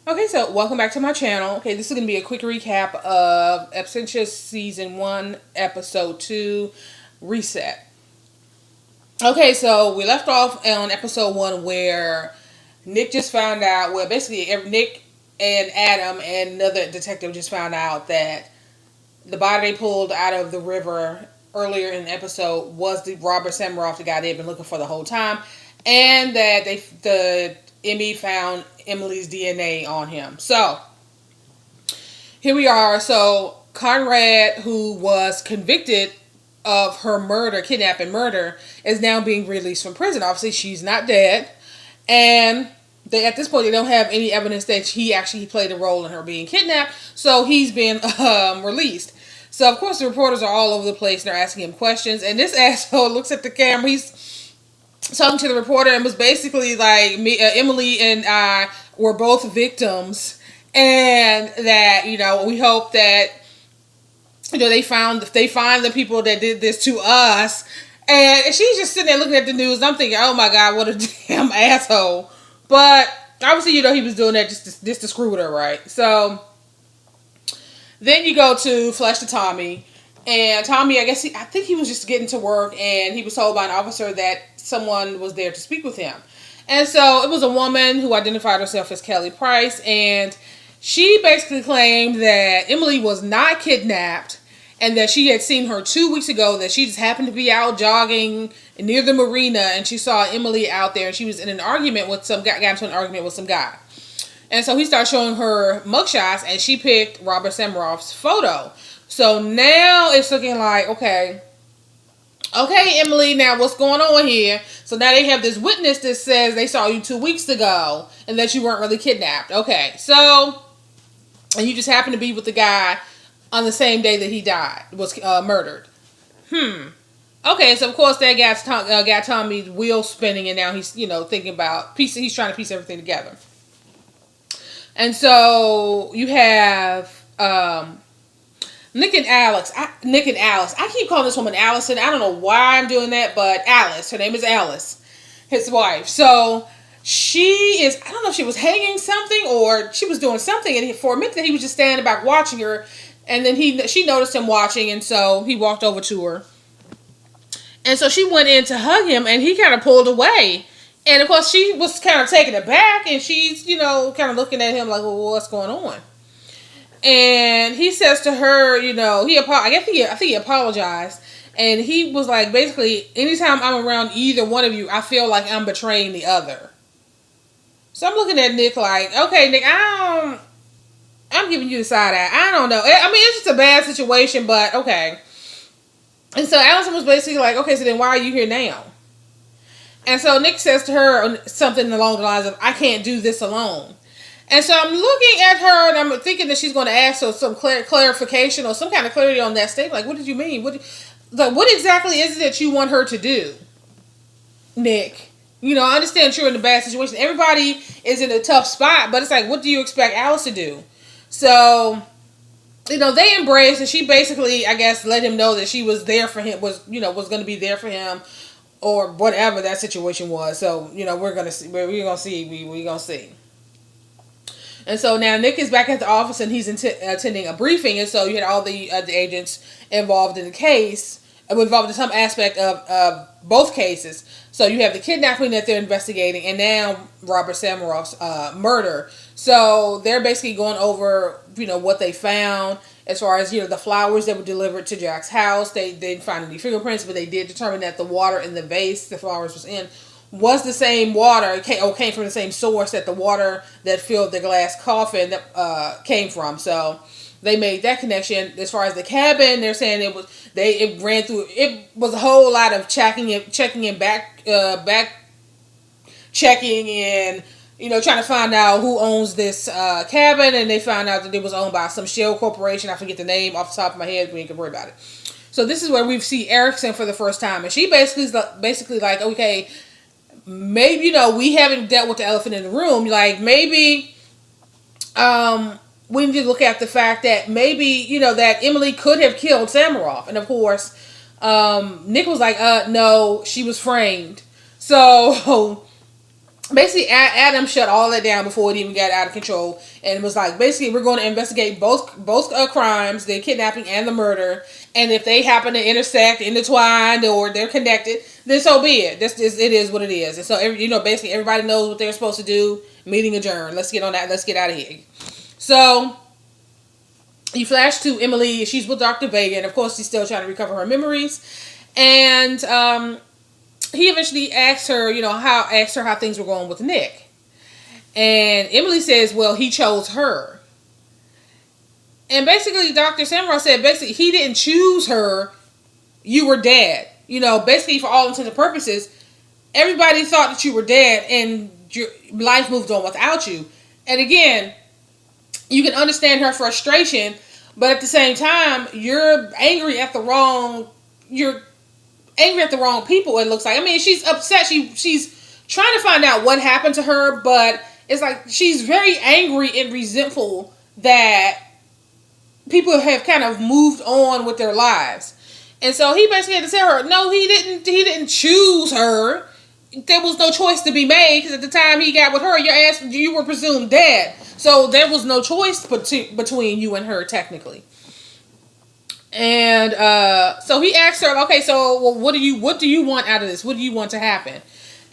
Okay, so welcome back to my channel. Okay, this is going to be a quick recap of Absentia Season 1, Episode 2, Reset. Okay, so we left off on Episode 1 where Nick just found out, well, basically Nick and Adam and another detective just found out that the body they pulled out of the river earlier in the episode was the Robert Samaroff, the guy they'd been looking for the whole time, and that the Emmy found Emily's DNA on him. So here we are. So Conrad, who was convicted of her murder, kidnapping murder, is now being released from prison. Obviously, she's not dead, and they at this point they don't have any evidence that he actually played a role in her being kidnapped. So he's been released. So of course the reporters are all over the place. They're asking him questions, and this asshole looks at the camera. He's talking to the reporter and was basically like, me, Emily and I were both victims, and that we hope that they find the people that did this to us. And she's just sitting there looking at the news, and I'm thinking, oh my god, what a damn asshole. But obviously, he was doing that just to screw with her, right? So then you go to Flash to Tommy. And Tommy, I think he was just getting to work, and he was told by an officer that someone was there to speak with him. And so it was a woman who identified herself as Kelly Price, and she basically claimed that Emily was not kidnapped, and that she had seen her 2 weeks ago, that she just happened to be out jogging near the marina, and she saw Emily out there, and she was in an argument with some guy, got into an argument with some guy. And so he started showing her mugshots, and she picked Robert Samaroff's photo. So now it's looking like, okay, Emily, now what's going on here? So now they have this witness that says they saw you 2 weeks ago and that you weren't really kidnapped. Okay, so, and you just happened to be with the guy on the same day that he was murdered. Okay, so of course that got Tommy's wheel spinning, and now he's, thinking about he's trying to piece everything together. And so you have, Nick and Alice. I keep calling this woman Allison. I don't know why I'm doing that, but Alice. Her name is Alice, his wife. So she is, I don't know if she was hanging something or she was doing something, and for a minute he was just standing back watching her, and then she noticed him watching, and so he walked over to her. And so she went in to hug him, and he kind of pulled away. And of course she was kind of taken aback, and she's, kind of looking at him like, well, what's going on? And he says to her, I think he apologized. And he was like, basically, anytime I'm around either one of you, I feel like I'm betraying the other. So I'm looking at Nick like, okay, Nick, I'm giving you the side eye. I don't know. I mean, it's just a bad situation, but okay. And so Allison was basically like, okay, so then why are you here now? And so Nick says to her something along the lines of, I can't do this alone. And so I'm looking at her, and I'm thinking that she's going to ask her some clarification or some kind of clarity on that statement. Like, what did you mean? What exactly is it that you want her to do, Nick? I understand you're in a bad situation. Everybody is in a tough spot, but it's like, what do you expect Alice to do? So, they embraced, and she basically, I guess, let him know that she was there for him, was going to be there for him, or whatever that situation was. So, we're going to see. We're going to see. We're going to see. And so now Nick is back at the office, and he's attending a briefing. And so you had all the agents involved in the case, involved in some aspect of both cases. So you have the kidnapping that they're investigating, and now Robert Samaroff's murder. So they're basically going over, what they found as far as, the flowers that were delivered to Jack's house. They didn't find any fingerprints, but they did determine that the water in the vase the flowers was in was the same water, came from the same source that the water that filled the glass coffin that came from. So they made that connection. As far as the cabin, they're saying it ran through. It was a whole lot of checking and back checking, and trying to find out who owns this cabin. And they found out that it was owned by some shell corporation. I forget the name off the top of my head. We ain't gonna worry about it. So this is where we see Ericsson for the first time, and she basically like, okay, maybe, we haven't dealt with the elephant in the room. Like, maybe we need to look at the fact that maybe, that Emily could have killed Samaroff. And of course, Nick was like, no, she was framed. So basically Adam shut all that down before it even got out of control, and it was like, basically, we're going to investigate both crimes, the kidnapping and the murder, and if they happen to intersect, intertwined, or they're connected, then so be it. It is what it is. And so basically everybody knows what they're supposed to do. Meeting adjourned. Let's get on that. Let's get out of here. So you flash to Emily. She's with Dr. VEGA, and of course she's still trying to recover her memories. And he eventually asks her how things were going with Nick. And Emily says, well, he chose her. And basically, Dr. Samra said, basically, he didn't choose her. You were dead. Basically, for all intents and purposes, everybody thought that you were dead and your life moved on without you. And again, you can understand her frustration, but at the same time, you're angry at the wrong people, it looks like. I mean, she's upset. She's trying to find out what happened to her, but it's like she's very angry and resentful that people have kind of moved on with their lives. And so he basically had to tell her, no, he didn't choose her. There was no choice to be made, because at the time he got with her, you were presumed dead. So there was no choice between you and her, technically. And so he asked her, okay, so well, what do you want out of this? What do you want to happen?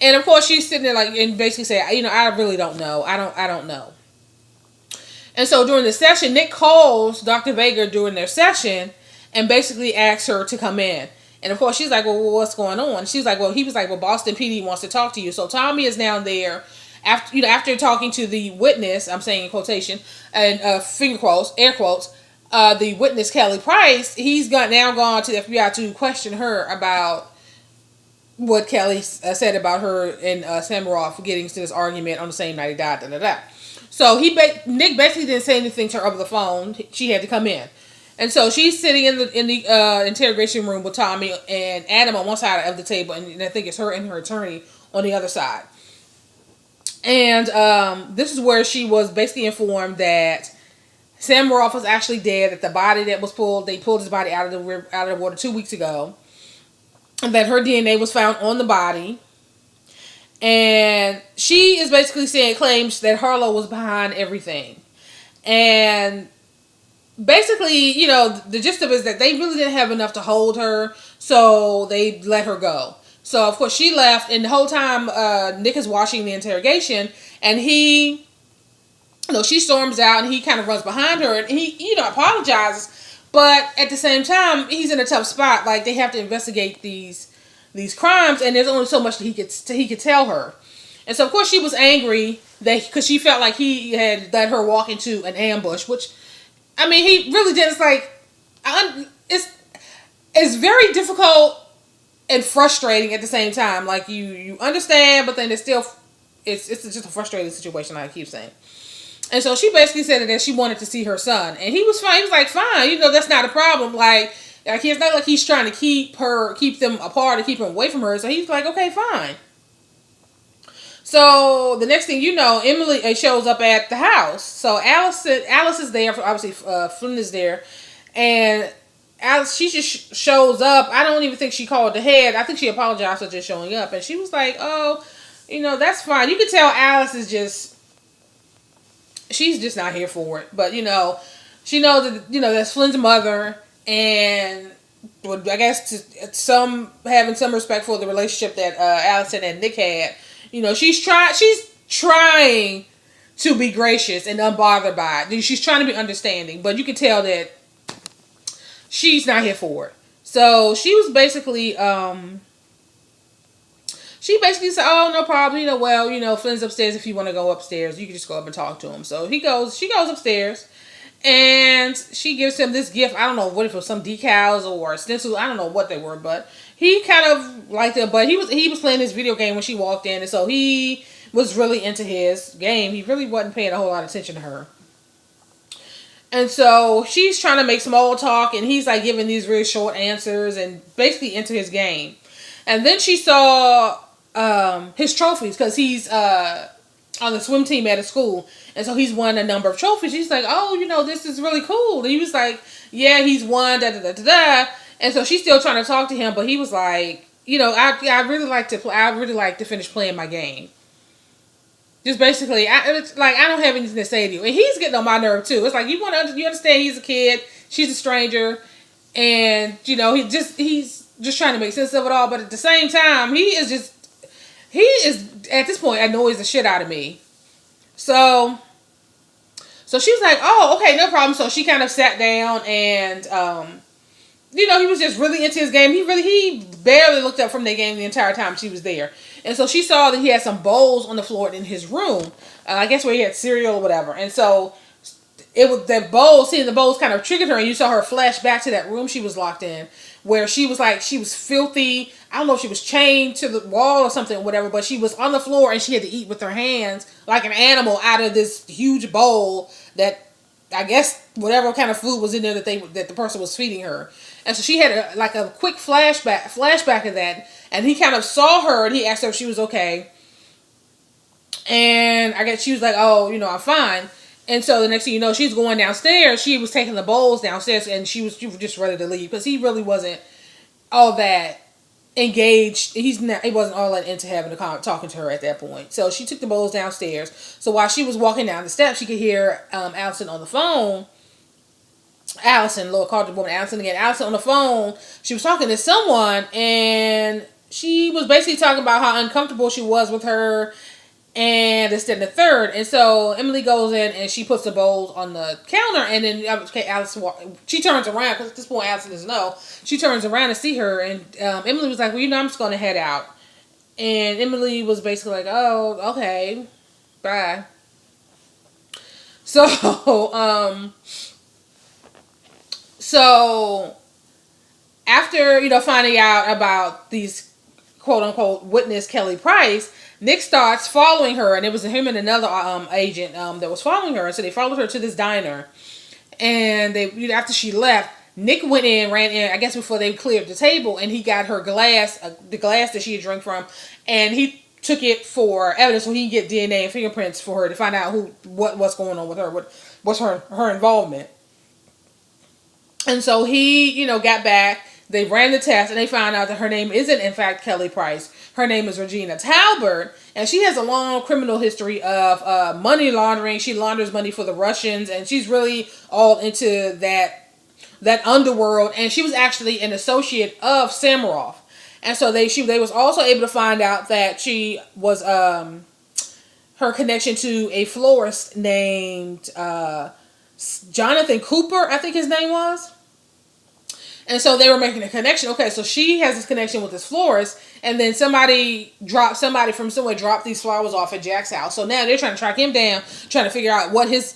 And of course she's sitting there and basically saying, I really don't know. I don't know. And so during the session, Nick calls Dr. VEGA during their session and basically asks her to come in. And of course she's like, well, what's going on? She's like, well, he was like, well, Boston PD wants to talk to you. So Tommy is now there after talking to the witness, I'm saying in quotation, and finger quotes, air quotes, the witness Kelly Price. He's now gone to the FBI to question her about what Kelly said about her and Samaroff getting into this argument on the same night he died. So Nick basically didn't say anything to her over the phone. She had to come in. And so she's sitting in the interrogation room with Tommy and Adam on one side of the table, and I think it's her and her attorney on the other side. And this is where she was basically informed that Samaroff was actually dead, that the body that was they pulled his body out of the water 2 weeks ago, and that her DNA was found on the body. And she is basically claims that Harlow was behind everything. And basically, the gist of it is that they really didn't have enough to hold her, so they let her go. So, of course, she left, and the whole time, Nick is watching the interrogation, and she storms out, and he kind of runs behind her, and he, apologizes, but at the same time, he's in a tough spot. Like, they have to investigate these crimes, and there's only so much that he could tell her. And so, of course, she was angry because she felt like he had let her walk into an ambush, which, I mean, he really did. It's like, it's very difficult and frustrating at the same time. Like, you understand, but then it's just a frustrating situation, like I keep saying. And so she basically said that she wanted to see her son, and he was fine. He was like, fine, that's not a problem. Like it's not like he's trying to keep them apart or keep him away from her. So he's like, okay, fine. So the next thing you know, Emily shows up at the house. So Alice is there. Obviously, Flynn is there, and Alice, she just shows up. I don't even think she called the head. I think she apologized for just showing up, and she was like, oh, that's fine. You can tell Alice is she's just not here for it. But, she knows that, that's Flynn's mother, and I guess having some respect for the relationship that Allison and Nick had. She's trying to be gracious and unbothered by it. She's trying to be understanding, but you can tell that she's not here for it. So she was basically, she said, oh, no problem. Flynn's upstairs. If you want to go upstairs, you can just go up and talk to him. So she goes upstairs, and she gives him this gift. I don't know what it was, some decals or stencils. I don't know what they were, but he kind of liked it. But he was playing his video game when she walked in, and so he was really into his game. He really wasn't paying a whole lot of attention to her. And so she's trying to make small talk, and he's like giving these really short answers and basically into his game. And then she saw his trophies, because he's on the swim team at a school, and so he's won a number of trophies. She's like, oh, this is really cool. And he was like, yeah, he's won, da da da da da. And so she's still trying to talk to him, but he was like, I really like to finish playing my game. Just basically, it's like, I don't have anything to say to you, and he's getting on my nerve too. It's like, you understand he's a kid, she's a stranger, and he's just trying to make sense of it all. But at the same time, he is at this point annoys the shit out of me. So she was like, oh, okay, no problem. So she kind of sat down, and he was just really into his game. He barely looked up from the game the entire time she was there. And so she saw that he had some bowls on the floor in his room. I guess where he had cereal or whatever. And so it was that bowl, seeing the bowls kind of triggered her, and you saw her flash back to that room she was locked in, where she was filthy. I don't know if she was chained to the wall or something or whatever, but she was on the floor and she had to eat with her hands like an animal out of this huge bowl that, I guess, whatever kind of food was in there that the person was feeding her. And so she had a quick flashback of that, and he kind of saw her, and he asked her if she was okay. And I guess she was like, oh, I'm fine. And so the next thing you know, she's going downstairs. She was taking the bowls downstairs, and she was just ready to leave because he really wasn't all that engaged. He wasn't all that into having talking to her at that point. So she took the bowls downstairs. So while she was walking down the steps, she could hear Allison on the phone. Allison, Lord called the woman Allison again. Allison on the phone, she was talking to someone, and she was basically talking about how uncomfortable she was with her, and this, then the third. And so Emily goes in and she puts the bowls on the counter, and then Allison, she turns around, because at this point Allison doesn't know. She turns around to see her, and Emily was like, well, I'm just going to head out. And Emily was basically like, oh, okay, bye. So after, finding out about these quote unquote witness Kelly Price, Nick starts following her, and it was him and another agent that was following her. And so they followed her to this diner, and after she left, Nick ran in, I guess before they cleared the table, and he got her glass, the glass that she had drank from, and he took it for evidence so he could get DNA and fingerprints for her to find out what's going on with her, what's her involvement. And so he, got back. They ran the test, and they found out that her name isn't, in fact, Kelly Price. Her name is Regina Talbert, and she has a long criminal history of money laundering. She launders money for the Russians, and she's really all into that underworld. And she was actually an associate of Samaroff. And so they was also able to find out that she was her connection to a florist named Jonathan Cooper, I think his name was. And so they were making a connection. Okay, so she has this connection with this florist, and then somebody from somewhere dropped these flowers off at Jack's house. So now they're trying to track him down, trying to figure out what his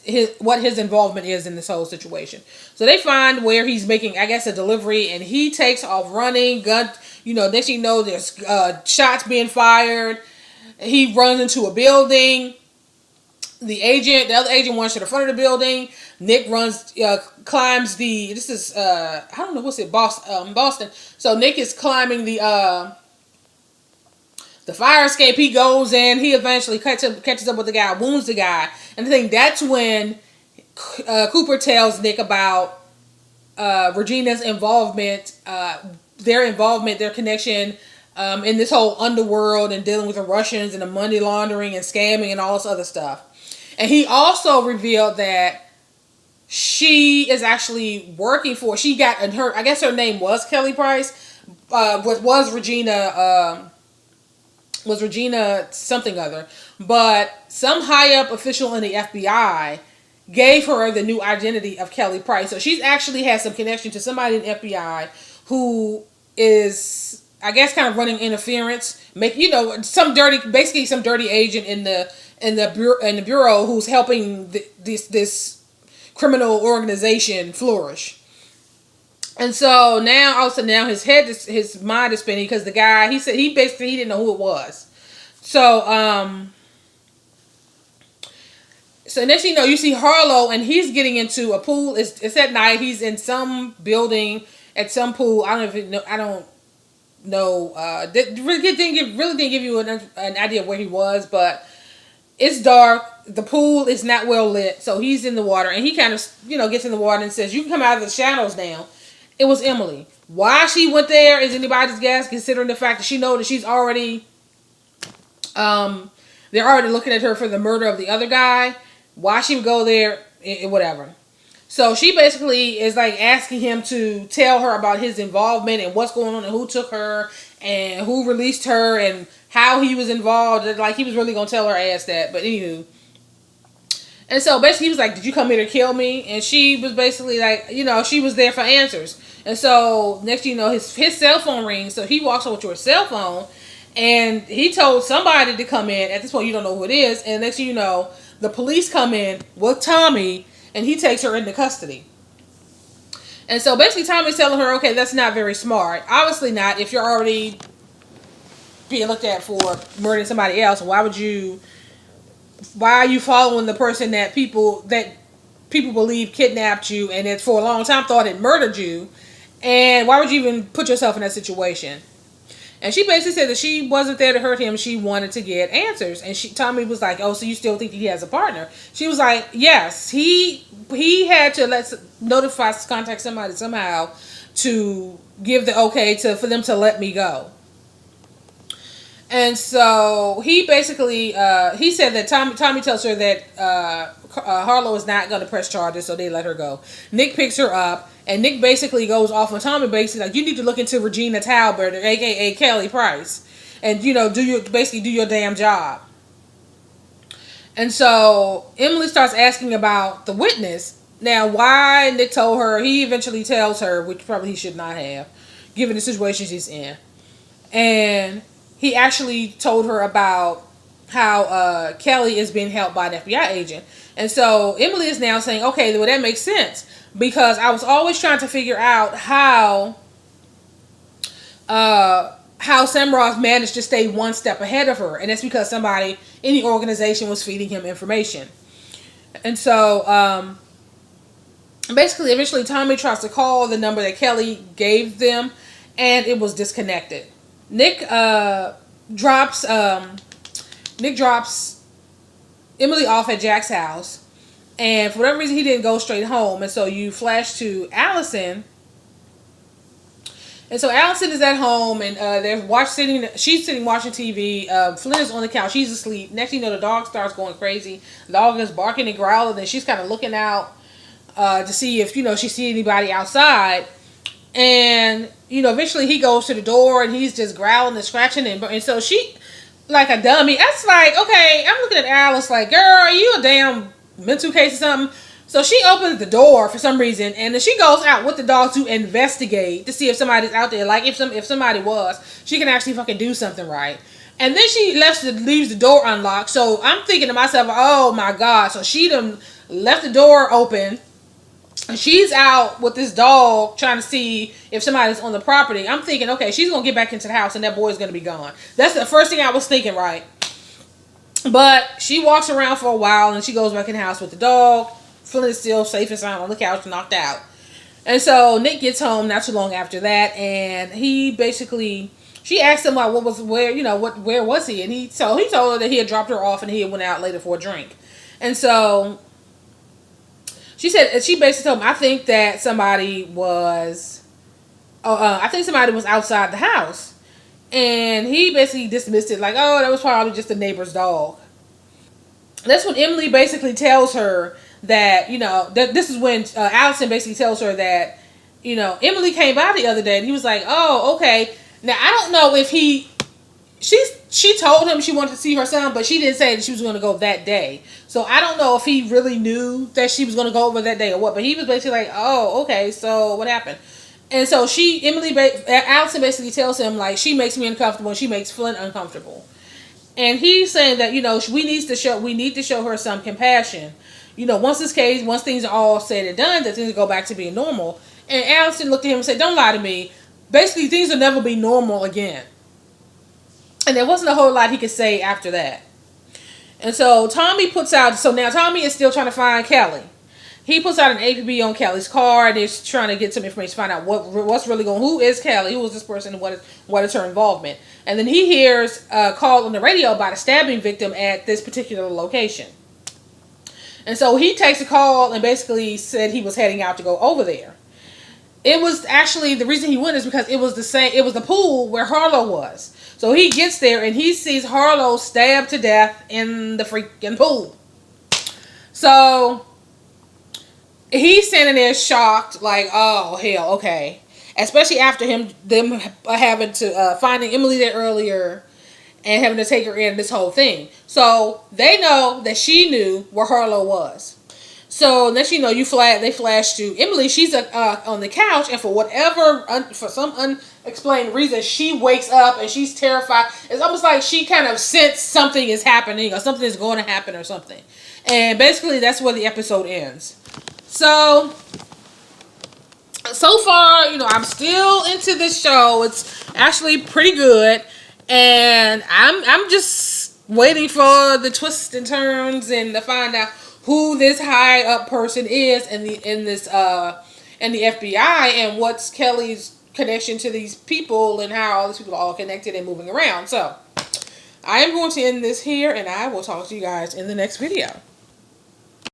involvement is in this whole situation. So they find where he's making, I guess, a delivery, and he takes off running. Next thing you know, there's shots being fired. He runs into a building. The other agent runs to the front of the building. Nick climbs I don't know, what's it, Boston. So Nick is climbing the fire escape. He goes in. He eventually catches up with the guy, wounds the guy. And I think that's when Cooper tells Nick about Regina's involvement, their connection in this whole underworld and dealing with the Russians and the money laundering and scamming and all this other stuff. And he also revealed that she is actually working for, I guess her name was Kelly Price, was Regina something other, but some high up official in the FBI gave her the new identity of Kelly Price. So she's actually has some connection to somebody in the FBI who is, I guess, kind of running interference, some dirty agent in the bureau who's helping this criminal organization flourish. And so now, all of a sudden, his mind is spinning because the guy, he said he didn't know who it was. So next thing you know, you see Harlow, and he's getting into a pool. It's at night. He's in some building at some pool. I don't know. Really didn't give you an idea of where he was, but it's dark. The pool is not well lit, so he's in the water, and he kind of, gets in the water and says, "You can come out of the shadows now." It was Emily. Why she went there is anybody's guess, considering the fact that she knows that she's already they're already looking at her for the murder of the other guy. Why she would go there, whatever. So she basically is like asking him to tell her about his involvement and what's going on and who took her and who released her and how he was involved. Like he was really going to tell her ass that. But anywho. And so basically he was like, did you come here to kill me? And she was basically like, she was there for answers. And so next thing you know, his cell phone rings. So he walks over to her cell phone and he told somebody to come in. At this point, you don't know who it is. And next thing you know, the police come in with Tommy and he takes her into custody. And so basically Tommy's telling her, okay, that's not very smart. Obviously not. If you're already being looked at for murdering somebody else, why are you following the person that people believe kidnapped you and that for a long time thought it murdered you? And why would you even put yourself in that situation? And she basically said that she wasn't there to hurt him. She wanted to get answers. And Tommy was like, oh, so you still think he has a partner? She was like, yes. He had to contact somebody somehow to give the okay for them to let me go. And so he basically, he said that Tommy tells her that Harlow is not going to press charges, so they let her go. Nick picks her up, and Nick basically goes off on Tommy, basically like, you need to look into Regina Talbot, a.k.a. Kelly Price, and, do your damn job. And so Emily starts asking about the witness. Now, why Nick told her, he eventually tells her, which probably he should not have, given the situation she's in. And he actually told her about how Kelly is being helped by an FBI agent. And so Emily is now saying, okay, well, that makes sense. Because I was always trying to figure out how Samroth managed to stay one step ahead of her. And that's because somebody in the organization was feeding him information. And so basically, eventually Tommy tries to call the number that Kelly gave them. And it was disconnected. Nick drops Emily off at Jack's house, and for whatever reason he didn't go straight home, and so you flash to Allison, and so Allison is at home, and she's sitting watching TV. Flynn is on the couch, she's asleep. Next thing you know, the dog starts going crazy. The dog is barking and growling, and she's kind of looking out to see if she sees anybody outside. And, eventually he goes to the door and he's just growling and scratching. And so she, like a dummy, that's like, okay, I'm looking at Alice like, girl, are you a damn mental case or something? So she opens the door for some reason. And then she goes out with the dog to investigate to see if somebody's out there. Like, if somebody was, she can actually fucking do something right. And then she leaves the door unlocked. So I'm thinking to myself, oh my God. So she done left the door open. She's out with this dog trying to see if somebody's on the property. I'm thinking, okay, she's going to get back into the house and that boy's going to be gone. That's the first thing I was thinking, right? But she walks around for a while and she goes back in the house with the dog. Flynn is still safe and sound on the couch, knocked out. And so Nick gets home not too long after that, and she asked him like, where was he? And he told her that he had dropped her off and he had went out later for a drink. And so she basically told him, I think that somebody was outside the house. And he basically dismissed it like, oh, that was probably just the neighbor's dog. That's when Emily basically tells her that, that this is when Allison basically tells her that, Emily came by the other day and he was like, oh, okay. Now, I don't know if she told him she wanted to see her son, but she didn't say that she was going to go that day. So I don't know if he really knew that she was going to go over that day or what, but he was basically like, oh, okay, so what happened? And so Allison basically tells him, like, she makes me uncomfortable and she makes Flynn uncomfortable. And he's saying that, we need to show her some compassion. Once things are all said and done, that things go back to being normal. And Allison looked at him and said, don't lie to me. Basically, things will never be normal again. And there wasn't a whole lot he could say after that. And so Tommy now Tommy is still trying to find Kelly. He puts out an APB on Kelly's car and is trying to get some information to find out what's really going on. Who is Kelly? Who is this person? And what is her involvement? And then he hears a call on the radio about a stabbing victim at this particular location. And so he takes a call and basically said he was heading out to go over there. it was actually, the reason he went is because it was the pool where Harlow was. So he gets there and he sees Harlow stabbed to death in the freaking pool. So he's standing there shocked, like, oh hell, okay. Especially after them having to finding Emily there earlier and having to take her in this whole thing. So they know that she knew where Harlow was. So next you know, they flash to Emily. She's on the couch, and for some unexplained reason, she wakes up and she's terrified. It's almost like she kind of sensed something is happening or something is going to happen or something. And basically, that's where the episode ends. So far, I'm still into this show. It's actually pretty good, and I'm just waiting for the twists and turns and to find out who this high up person is in the FBI and what's Kelly's connection to these people and how all these people are all connected and moving around. So I am going to end this here, and I will talk to you guys in the next video.